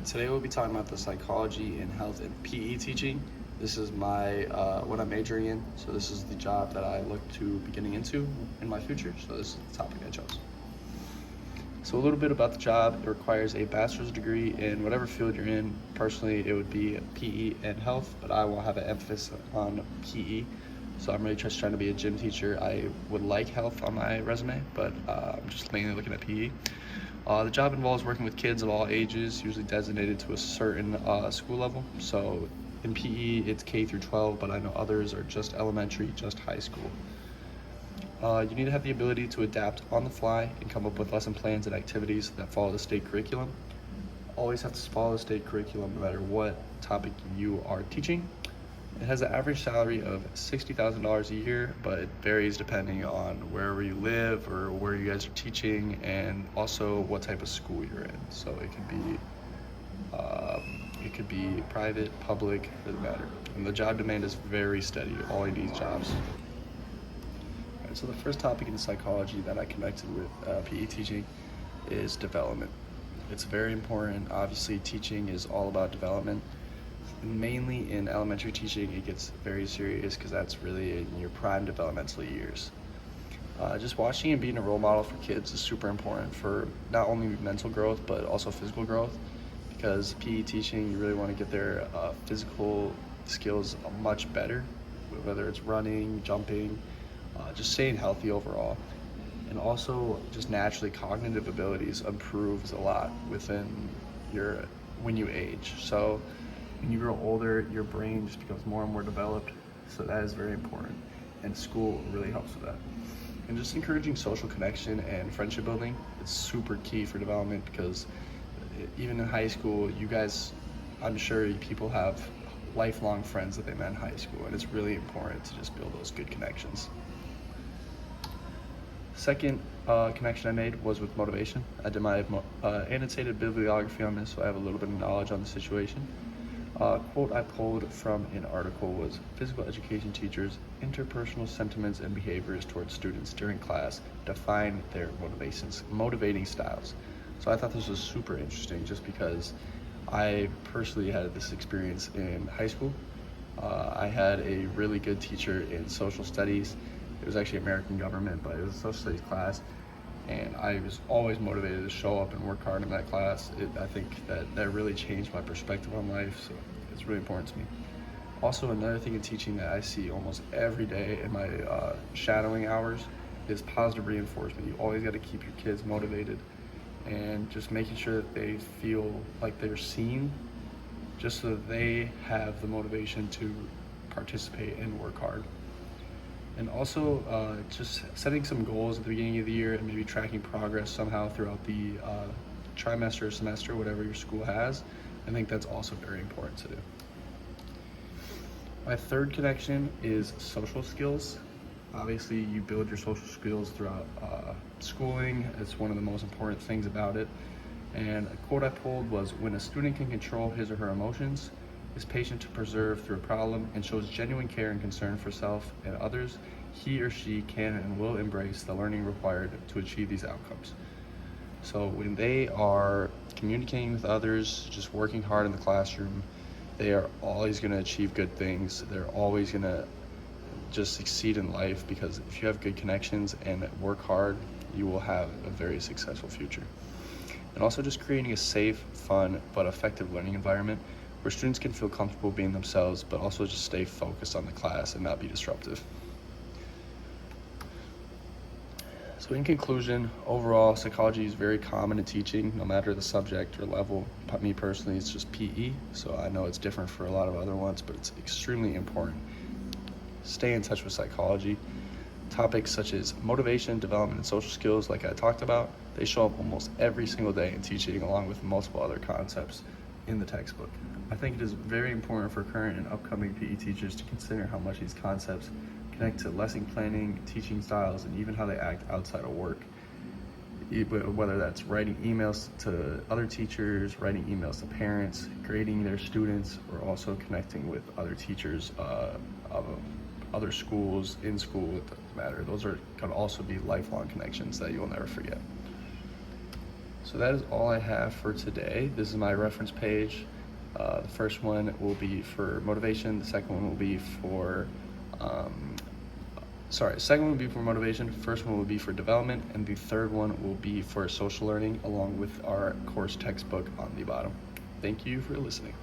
Today we'll be talking about the psychology in health and PE teaching. This is my what I'm majoring in, so this is the job that I look to be getting into in my future. So this is the topic I chose. So a little bit about the job. It requires a bachelor's degree in whatever field you're in. Personally, it would be PE and health, but I will have an emphasis on PE. So I'm really just trying to be a gym teacher. I would like health on my resume, but I'm just mainly looking at PE. The job involves working with kids of all ages, usually designated to a certain school level. So in PE, it's K through 12, but I know others are just elementary, just high school. You need to have the ability to adapt on the fly and come up with lesson plans and activities that follow the state curriculum. Always have to follow the state curriculum no matter what topic you are teaching. It has an average salary of $60,000 a year, but it varies depending on wherever you live or where you guys are teaching, and also what type of school you're in. So it could be private, public, doesn't matter. And the job demand is very steady, all of these jobs. All right, so the first topic in psychology that I connected with PE teaching is development. It's very important. Obviously, teaching is all about development. Mainly in elementary teaching, it gets very serious because that's really in your prime developmental years. Just watching and being a role model for kids is super important for not only mental growth but also physical growth, because PE teaching, you really want to get their physical skills much better, whether it's running, jumping, just staying healthy overall. And also just naturally cognitive abilities improves a lot when you age. So when you grow older, your brain just becomes more and more developed, so that is very important, and school really helps with that. And just encouraging social connection and friendship building, it's super key for development, because even in high school, you guys, I'm sure people have lifelong friends that they met in high school, and it's really important to just build those good connections. Second connection I made was with motivation. I did my annotated bibliography on this, so I have a little bit of knowledge on the situation. Quote I pulled from an article was, "Physical education teachers' interpersonal sentiments and behaviors towards students during class define their motivating styles." So I thought this was super interesting, just because I personally had this experience in high school. I had a really good teacher in social studies. It was actually American government, but it was a social studies class. And I was always motivated to show up and work hard in that class. I think that really changed my perspective on life, so it's really important to me. Also, another thing in teaching that I see almost every day in my shadowing hours is positive reinforcement. You always got to keep your kids motivated and just making sure that they feel like they're seen, just so that they have the motivation to participate and work hard. And also just setting some goals at the beginning of the year and maybe tracking progress somehow throughout the trimester or semester, whatever your school has. I think that's also very important to do. My third connection is social skills. Obviously, you build your social skills throughout schooling. It's one of the most important things about it. And a quote I pulled was, "When a student can control his or her emotions, is patient to persevere through a problem, and shows genuine care and concern for self and others, he or she can and will embrace the learning required to achieve these outcomes." So when they are communicating with others, just working hard in the classroom, they are always going to achieve good things. They're always going to just succeed in life, because if you have good connections and work hard, you will have a very successful future. And also just creating a safe, fun, but effective learning environment where students can feel comfortable being themselves, but also just stay focused on the class and not be disruptive. So in conclusion, overall, psychology is very common in teaching, no matter the subject or level. Me personally, it's just PE, so I know it's different for a lot of other ones, but it's extremely important. Stay in touch with psychology. Topics such as motivation, development, and social skills, like I talked about, they show up almost every single day in teaching, along with multiple other concepts in the textbook. I think it is very important for current and upcoming PE teachers to consider how much these concepts connect to lesson planning, teaching styles, and even how they act outside of work. Whether that's writing emails to other teachers, writing emails to parents, grading their students, or also connecting with other teachers of other schools, in school, it doesn't matter. Those can also be lifelong connections that you'll never forget. So that is all I have for today. This is my reference page. The first one will be for motivation. The second one will be for, second one will be for motivation. First one will be for development, and the third one will be for social learning, along with our course textbook on the bottom. Thank you for listening.